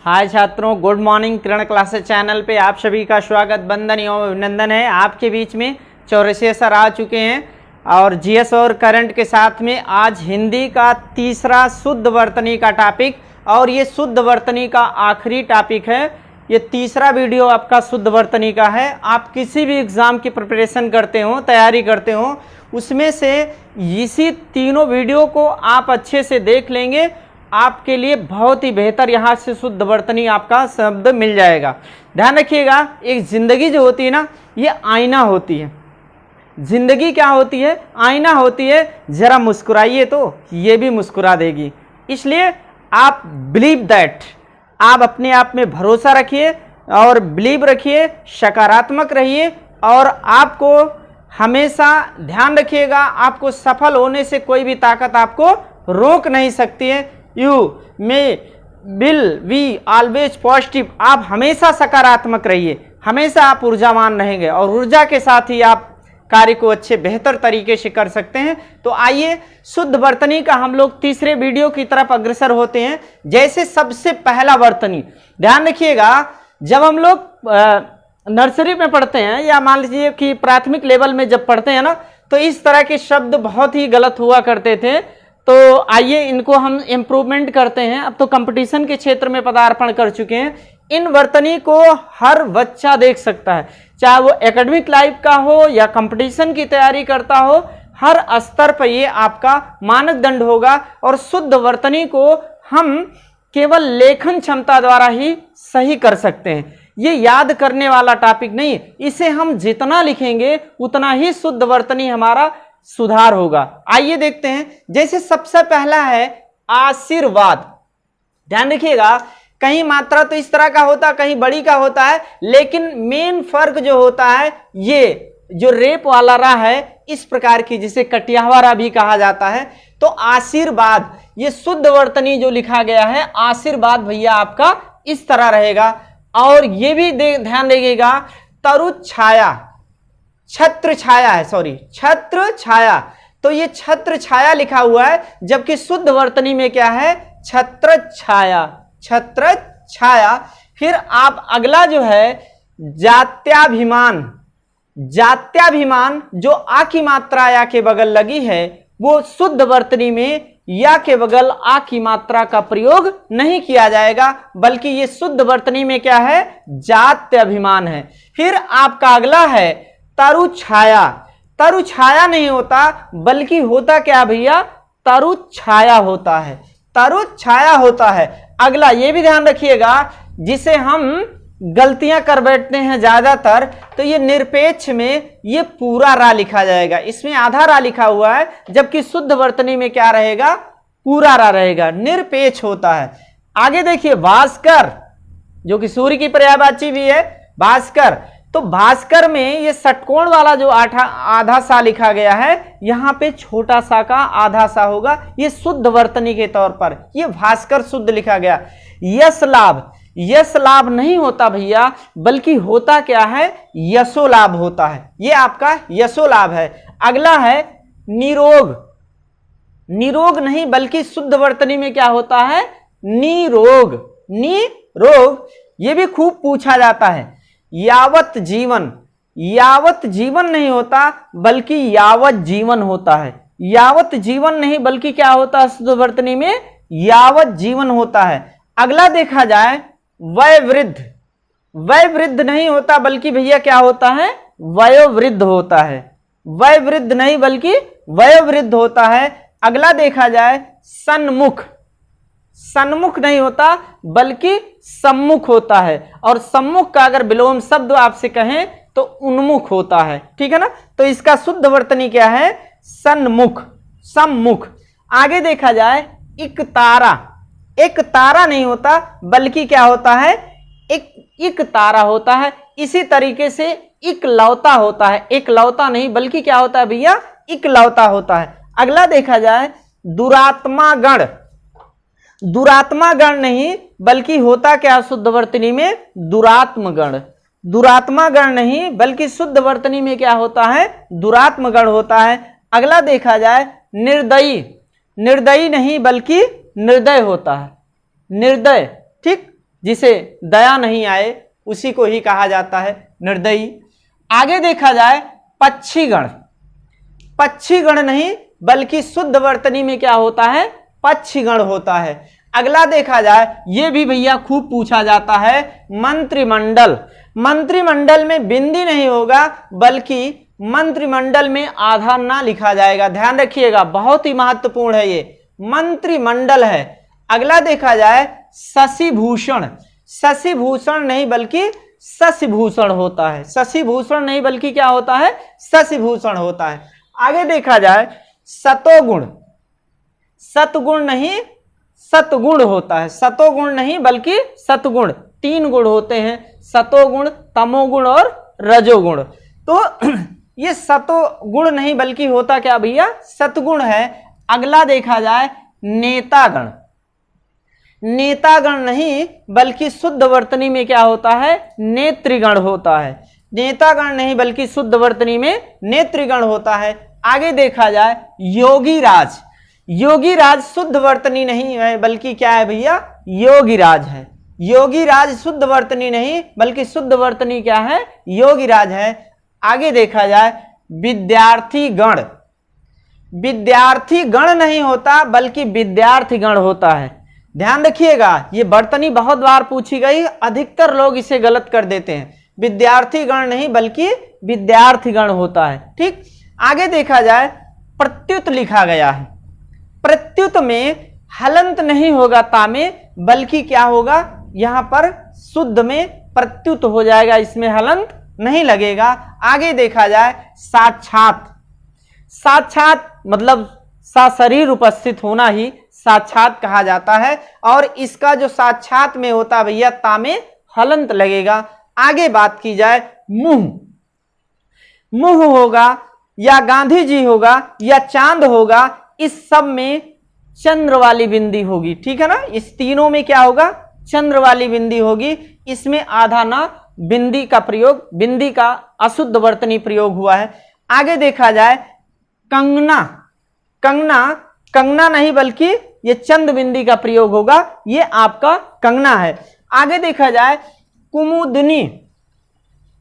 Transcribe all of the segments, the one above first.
हाय छात्रों, good morning. किरण classes channel पे आप सभी का स्वागत, बंदन एवं अभिनंदन है। आपके बीच में चौरसिया सर आ चुके हैं और जीएस और करंट के साथ में आज हिंदी का तीसरा शुद्ध वर्तनी का टॉपिक, और ये शुद्ध वर्तनी का आखिरी टॉपिक है। ये तीसरा वीडियो आपका शुद्ध वर्तनी का है। आप किसी भी एग्ज़ाम की प्रिपरेशन करते हो, तैयारी करते हो, उसमें से इसी तीनों वीडियो को आप अच्छे से देख लेंगे, आपके लिए बहुत ही बेहतर यहाँ से शुद्ध वर्तनी आपका शब्द मिल जाएगा। ध्यान रखिएगा, एक ज़िंदगी जो होती है ना, ये आईना होती है। ज़िंदगी क्या होती है? आईना होती है। ज़रा मुस्कुराइए तो ये भी मुस्कुरा देगी। इसलिए आप बिलीव दैट, आप अपने आप में भरोसा रखिए और बिलीव रखिए, सकारात्मक रहिए, और आपको हमेशा ध्यान रखिएगा, आपको सफल होने से कोई भी ताकत आपको रोक नहीं सकती है। You may will we always positive, आप हमेशा सकारात्मक रहिए, हमेशा आप ऊर्जावान रहेंगे और ऊर्जा के साथ ही आप कार्य को अच्छे बेहतर तरीके से कर सकते हैं। तो आइए शुद्ध वर्तनी का हम लोग तीसरे वीडियो की तरफ अग्रसर होते हैं। जैसे सबसे पहला वर्तनी, ध्यान रखिएगा, जब हम लोग नर्सरी में पढ़ते हैं या मान लीजिए कि प्राथमिक लेवल में जब पढ़ते हैं ना, तो इस तरह के शब्द बहुत ही गलत हुआ करते थे। तो आइए इनको हम इम्प्रूवमेंट करते हैं। अब तो कंपटीशन के क्षेत्र में पदार्पण कर चुके हैं। इन वर्तनी को हर बच्चा देख सकता है, चाहे वो एकेडमिक लाइफ का हो या कंपटीशन की तैयारी करता हो, हर स्तर पर ये आपका मानदंड होगा। और शुद्ध वर्तनी को हम केवल लेखन क्षमता द्वारा ही सही कर सकते हैं। ये याद करने वाला टॉपिक नहीं, इसे हम जितना लिखेंगे उतना ही शुद्ध वर्तनी हमारा सुधार होगा। आइए देखते हैं। जैसे सबसे पहला है आशीर्वाद। ध्यान रखिएगा, कहीं मात्रा तो इस तरह का होता है, कहीं बड़ी का होता है, लेकिन मेन फर्क जो होता है, ये जो रेप वाला रा है, इस प्रकार की, जिसे कटियावारा भी कहा जाता है। तो आशीर्वाद, ये शुद्ध वर्तनी जो लिखा गया है, आशीर्वाद भैया आपका इस तरह रहेगा। और ये भी ध्यान रखिएगा, तरु छाया, छत्र छाया है, सॉरी, छत्र छाया, तो ये छत्र छाया लिखा हुआ है, जबकि शुद्ध वर्तनी में क्या है? छत्र छाया, छत्र छाया। फिर आप अगला जो है जात्याभिमान, जात्याभिमान जो आ की मात्रा या के बगल लगी है, वो शुद्ध वर्तनी में या के बगल आ की मात्रा का प्रयोग नहीं किया जाएगा, बल्कि ये शुद्ध वर्तनी में क्या है? जात्याभिमान है। फिर आपका अगला है तरु छाया। तरु छाया नहीं होता, बल्कि होता क्या भैया? तरु छाया होता है, तरु छाया होता है। अगला ये भी ध्यान रखिएगा, जिसे हम गलतियां कर बैठते हैं ज्यादातर, तो ये निरपेक्ष में ये पूरा रा लिखा जाएगा, इसमें आधा रा लिखा हुआ है, जबकि शुद्ध वर्तनी में क्या रहेगा? पूरा रा रहेगा, निरपेक्ष होता है। आगे देखिए भास्कर, जो कि सूर्य की पर्यायवाची भी है, भास्कर। तो भास्कर में ये षटकोण वाला जो आधा सा लिखा गया है, यहाँ पे छोटा सा का आधा सा होगा, ये शुद्ध वर्तनी के तौर पर ये भास्कर शुद्ध लिखा गया। यश लाभ, यश लाभ नहीं होता भैया, बल्कि होता क्या है? यशो लाभ होता है, ये आपका यशो लाभ है। अगला है निरोग। निरोग नहीं, बल्कि शुद्ध वर्तनी में क्या होता है? निरोग, निरोग। ये भी खूब पूछा जाता है। यावत जीवन, यावत जीवन नहीं होता, बल्कि यावत जीवन होता है। यावत जीवन नहीं, बल्कि क्या होता है? शुद्ध वर्तनी में यावत जीवन होता है। अगला देखा जाए वयोवृद्ध। वयोवृद्ध नहीं होता, बल्कि भैया क्या होता है? वयोवृद्ध होता है। वयोवृद्ध नहीं, बल्कि वयोवृद्ध होता है। अगला देखा जाए सन्मुख। सन्मुख नहीं होता, बल्कि सम्मुख होता है। और सम्मुख का अगर विलोम शब्द आपसे कहें तो उन्मुख होता है, ठीक है ना? तो इसका शुद्ध वर्तनी क्या है? सन्मुख, सम्मुख। आगे देखा जाए इक तारा। एक तारा नहीं होता, बल्कि क्या होता है? एक तारा होता है। इसी तरीके से इकलौता होता है। एकलौता नहीं, बल्कि क्या होता है भैया? इकलौता होता है। अगला देखा जाए दुरात्मा गण। दुरात्मा गण नहीं, बल्कि होता क्या शुद्ध वर्तनी में? दुरात्म गण। दुरात्मा गण नहीं, बल्कि शुद्ध वर्तनी में क्या होता है? दुरात्म गण होता है। अगला देखा जाए निर्दयी। निर्दयी नहीं, बल्कि निर्दय होता है, निर्दय, ठीक, जिसे दया नहीं आए उसी को ही कहा जाता है निर्दयी। आगे देखा जाए पक्षीगण, पक्षीगण नहीं बल्कि शुद्ध वर्तनी में क्या होता है, पक्षीगण होता है। अगला देखा जाए, ये भी भैया खूब पूछा जाता है, मंत्रिमंडल। मंत्रिमंडल में बिंदी नहीं होगा बल्कि मंत्रिमंडल में आधा ना लिखा जाएगा, ध्यान रखिएगा, बहुत ही महत्वपूर्ण है, ये मंत्रिमंडल है। अगला देखा जाए शशिभूषण, शशिभूषण नहीं बल्कि शशिभूषण होता है, शशिभूषण नहीं बल्कि क्या होता है, शशिभूषण होता है। आगे देखा जाए सतोगुण, सतगुण नहीं सतगुण होता है, सतोगुण नहीं बल्कि सतगुण, 3 गुण होते हैं, सतोगुण, तमोगुण और रजोगुण। तो ये सतोगुण नहीं बल्कि होता क्या भैया, सतगुण है। अगला देखा जाए नेतागण, नेतागण नहीं बल्कि शुद्ध वर्तनी में क्या होता है, नेत्रिगण होता है, नेतागण नहीं बल्कि शुद्ध वर्तनी में नेत्रिगण होता है। आगे देखा जाए योगीराज, योगीराज शुद्ध वर्तनी नहीं है बल्कि क्या है भैया, योगीराज है, योगीराज शुद्ध वर्तनी नहीं बल्कि शुद्ध वर्तनी क्या है, योगीराज है। आगे देखा जाए विद्यार्थी गण, विद्यार्थी गण नहीं होता बल्कि विद्यार्थी गण होता है, ध्यान रखिएगा, ये वर्तनी बहुत बार पूछी गई, अधिकतर लोग इसे गलत कर देते हैं, विद्यार्थी गण नहीं बल्कि विद्यार्थी गण होता है, ठीक। आगे देखा जाए प्रत्युत लिखा गया है, प्रत्युत में हलंत नहीं होगा ता में बल्कि क्या होगा, यहां पर शुद्ध में प्रत्युत हो जाएगा, इसमें हलंत नहीं लगेगा। आगे देखा जाए साक्षात, साक्षात मतलब सशरीर उपस्थित होना ही साक्षात कहा जाता है, और इसका जो साक्षात में होता भैया ता में हलंत लगेगा। आगे बात की जाए मुंह, मुंह होगा या गांधी जी होगा या चांद होगा, इस सब में चंद्र वाली बिंदी होगी, ठीक है ना, इस तीनों में क्या होगा, चंद्र वाली बिंदी होगी, इसमें आधा ना बिंदी का प्रयोग, बिंदी का अशुद्ध वर्तनी प्रयोग हुआ है। आगे देखा जाए कंगना, कंगना, कंगना नहीं बल्कि ये चंद बिंदी का प्रयोग होगा, ये आपका कंगना है। आगे देखा जाए कुमुदनी,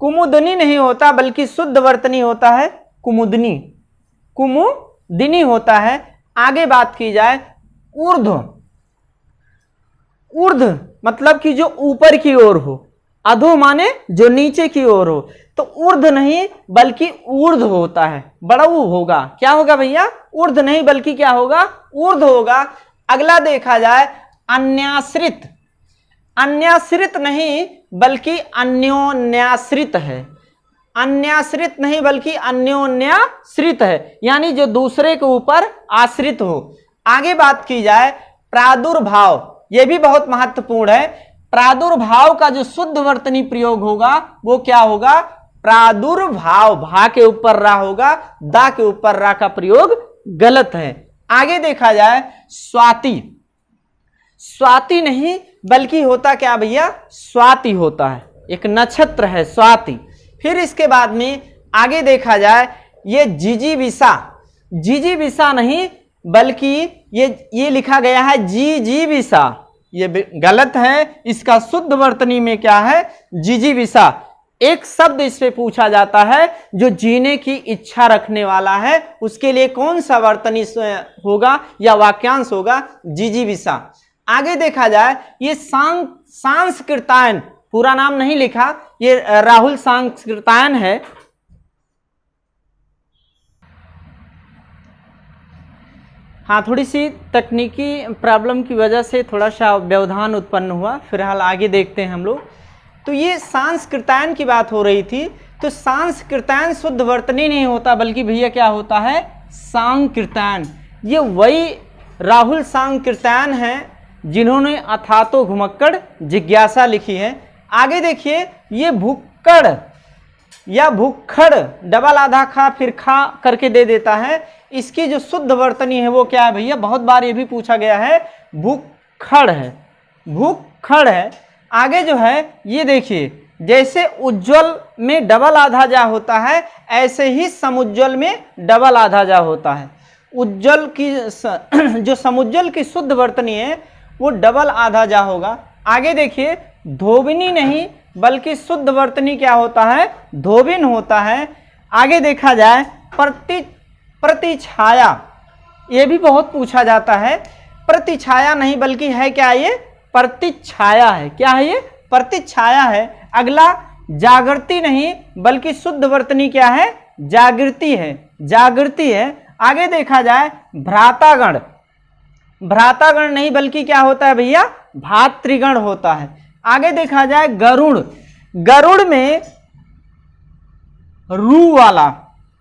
कुमुदनी नहीं होता बल्कि शुद्ध वर्तनी होता है कुमुदनी, कुमुदिनी होता है। आगे बात की जाए ऊर्ध्व, ऊर्ध्व मतलब कि जो ऊपर की ओर हो, अधो माने जो नीचे की ओर हो, तो ऊर्ध्व नहीं बल्कि ऊर्ध्व होता है, बड़ा ऊ होगा, क्या होगा भैया, ऊर्ध्व नहीं बल्कि क्या होगा, ऊर्ध्व होगा। अगला देखा जाए अन्याश्रित, अन्याश्रित नहीं बल्कि अन्योन्याश्रित है, अन्याश्रित नहीं बल्कि अन्योन्याश्रित है, यानी जो दूसरे के ऊपर आश्रित हो। आगे बात की जाए प्रादुर्भाव, यह भी बहुत महत्वपूर्ण है, प्रादुर्भाव का जो शुद्ध वर्तनी प्रयोग होगा वो क्या होगा, प्रादुर्भाव, भा के ऊपर रा होगा, दा के ऊपर रा का प्रयोग गलत है। आगे देखा जाए स्वाति, स्वाति नहीं बल्कि होता क्या भैया, स्वाति होता है, एक नक्षत्र है स्वाति। फिर इसके बाद में आगे देखा जाए ये जिजीविषा, जिजीविषा नहीं बल्कि ये लिखा गया है जिजीविषा, ये गलत है, इसका शुद्ध वर्तनी में क्या है, जिजीविषा। एक शब्द इस पे पूछा जाता है जो जीने की इच्छा रखने वाला है, उसके लिए कौन सा वर्तनी होगा या वाक्यांश होगा, जिजीविषा। आगे देखा जाए ये सांस्कृतायन, पूरा नाम नहीं लिखा, ये राहुल सांस्कृतायन है। हाँ, थोड़ी सी तकनीकी प्रॉब्लम की वजह से थोड़ा सा व्यवधान उत्पन्न हुआ, फिलहाल आगे देखते हैं हम लोग। तो ये सांस्कृतायन की बात हो रही थी, तो सांस्कृतायन शुद्ध वर्तनी नहीं होता बल्कि भैया क्या होता है, सांकृतायन। ये वही राहुल सांकृतायन है जिन्होंने अथातो घुमक्कड़ जिज्ञासा लिखी है। आगे देखिए ये भुक्कड़ या भुक्खड़, डबल आधा खा फिर खा करके दे देता है, इसकी जो शुद्ध वर्तनी है वो क्या है भैया, बहुत बार ये भी पूछा गया है, भुक्खड़ है, भुक्खड़ है। आगे जो है ये देखिए, जैसे उज्ज्वल में डबल आधा जा होता है ऐसे ही समुज्ज्वल में डबल आधा जा होता है। उज्ज्वल की जो समुज्ज्वल की शुद्ध वर्तनी है वो डबल आधा जा होगा। आगे देखिए धोबिनी नहीं बल्कि शुद्ध वर्तनी क्या होता है, धोबिन होता है। आगे देखा जाए प्रतिछाया, ये भी बहुत पूछा जाता है। प्रतिछाया नहीं बल्कि है क्या, ये प्रतिछाया है। क्या है ये, प्रतिछाया है। अगला जागृति नहीं बल्कि शुद्ध वर्तनी क्या है, जागृति है, जागृति है। आगे देखा जाए भ्रातागण, भ्रातागण नहीं बल्कि क्या होता है भैया, भातृगण होता है। आगे देखा जाए गरुड़, गरुड़ में रू वाला,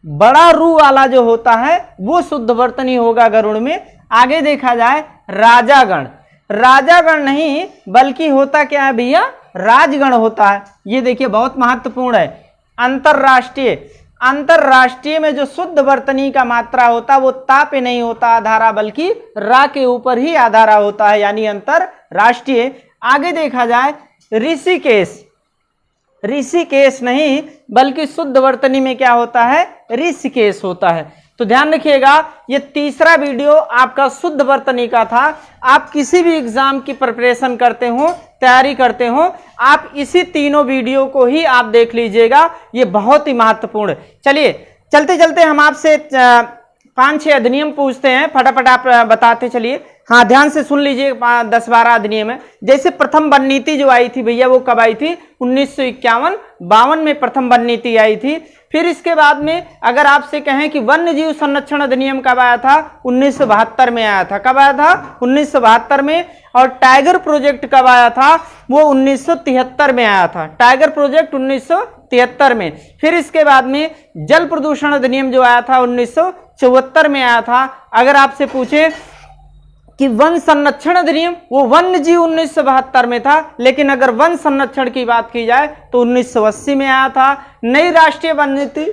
बड़ा रू वाला जो होता है वो शुद्ध वर्तनी होगा गरुड़ में। आगे देखा जाए राजागण, राजागण नहीं बल्कि होता क्या है भैया, राजगण होता है। ये देखिए बहुत महत्वपूर्ण है। अंतरराष्ट्रीय, अंतरराष्ट्रीय में जो शुद्ध वर्तनी का मात्रा होता है वो ता पे नहीं होता आधारा बल्कि रा के ऊपर ही आधारा होता है, यानी अंतरराष्ट्रीय। आगे देखा जाए ऋषिकेश, ऋषिकेश नहीं बल्कि शुद्ध वर्तनी में क्या होता है, ऋषिकेश होता है। तो ध्यान रखिएगा, ये तीसरा वीडियो आपका शुद्ध वर्तनी का था। आप किसी भी एग्जाम की प्रिपरेशन करते हो, तैयारी करते हो, आप इसी तीनों वीडियो को ही आप देख लीजिएगा, ये बहुत ही महत्वपूर्ण। चलिए चलते चलते हम आपसे 5-6 अधिनियम पूछते हैं, फटाफट आप बताते चलिए। हाँ ध्यान से सुन लीजिए, 10-12 अधिनियम है। जैसे प्रथम वन नीति जो आई थी भैया वो कब आई थी, 1951-52 में प्रथम वन नीति आई थी। फिर इसके बाद में अगर आपसे कहें कि वन्य जीव संरक्षण अधिनियम कब आया था, 1972 में आया था। कब आया था, 1972 में। और टाइगर प्रोजेक्ट कब आया था, वो 1973 में आया था। टाइगर प्रोजेक्ट 1973 में। फिर इसके बाद में जल प्रदूषण अधिनियम जो आया था 1974 में आया था। अगर आपसे पूछे कि वन संरक्षण अधिनियम, वो वन्य जीव 1972 में था, लेकिन अगर वन संरक्षण की बात की जाए तो 1980 में आया था। नई राष्ट्रीय वन नीति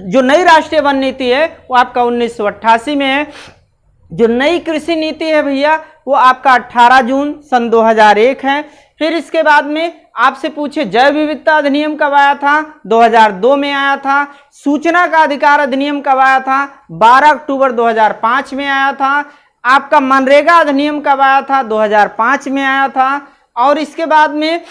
जो नई राष्ट्रीय वन नीति है वो आपका 1988 में है। जो नई कृषि नीति है भैया वो आपका 18 जून सन 2001 है। फिर इसके बाद में आपसे पूछे जैव विविधता अधिनियम कब आया था, 2002 में आया था। सूचना का अधिकार अधिनियम कब आया था, 12 अक्टूबर 2005 में आया था। आपका मनरेगा अधिनियम कब आया था, 2005 में आया था। और इसके बाद में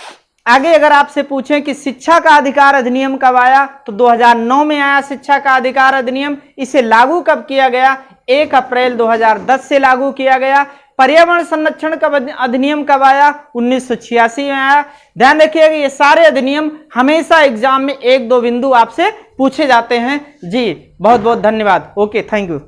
आगे अगर आपसे पूछें कि शिक्षा का अधिकार अधिनियम कब आया, तो 2009 में आया शिक्षा का अधिकार अधिनियम। इसे लागू कब किया गया, 1 अप्रैल 2010 से लागू किया गया। पर्यावरण संरक्षण का अधिनियम कब आया, 1986 में आया। ध्यान रखिएगा ये सारे अधिनियम हमेशा एग्जाम में 1-2 बिंदु आपसे पूछे जाते हैं। जी बहुत बहुत धन्यवाद। Okay, thank you.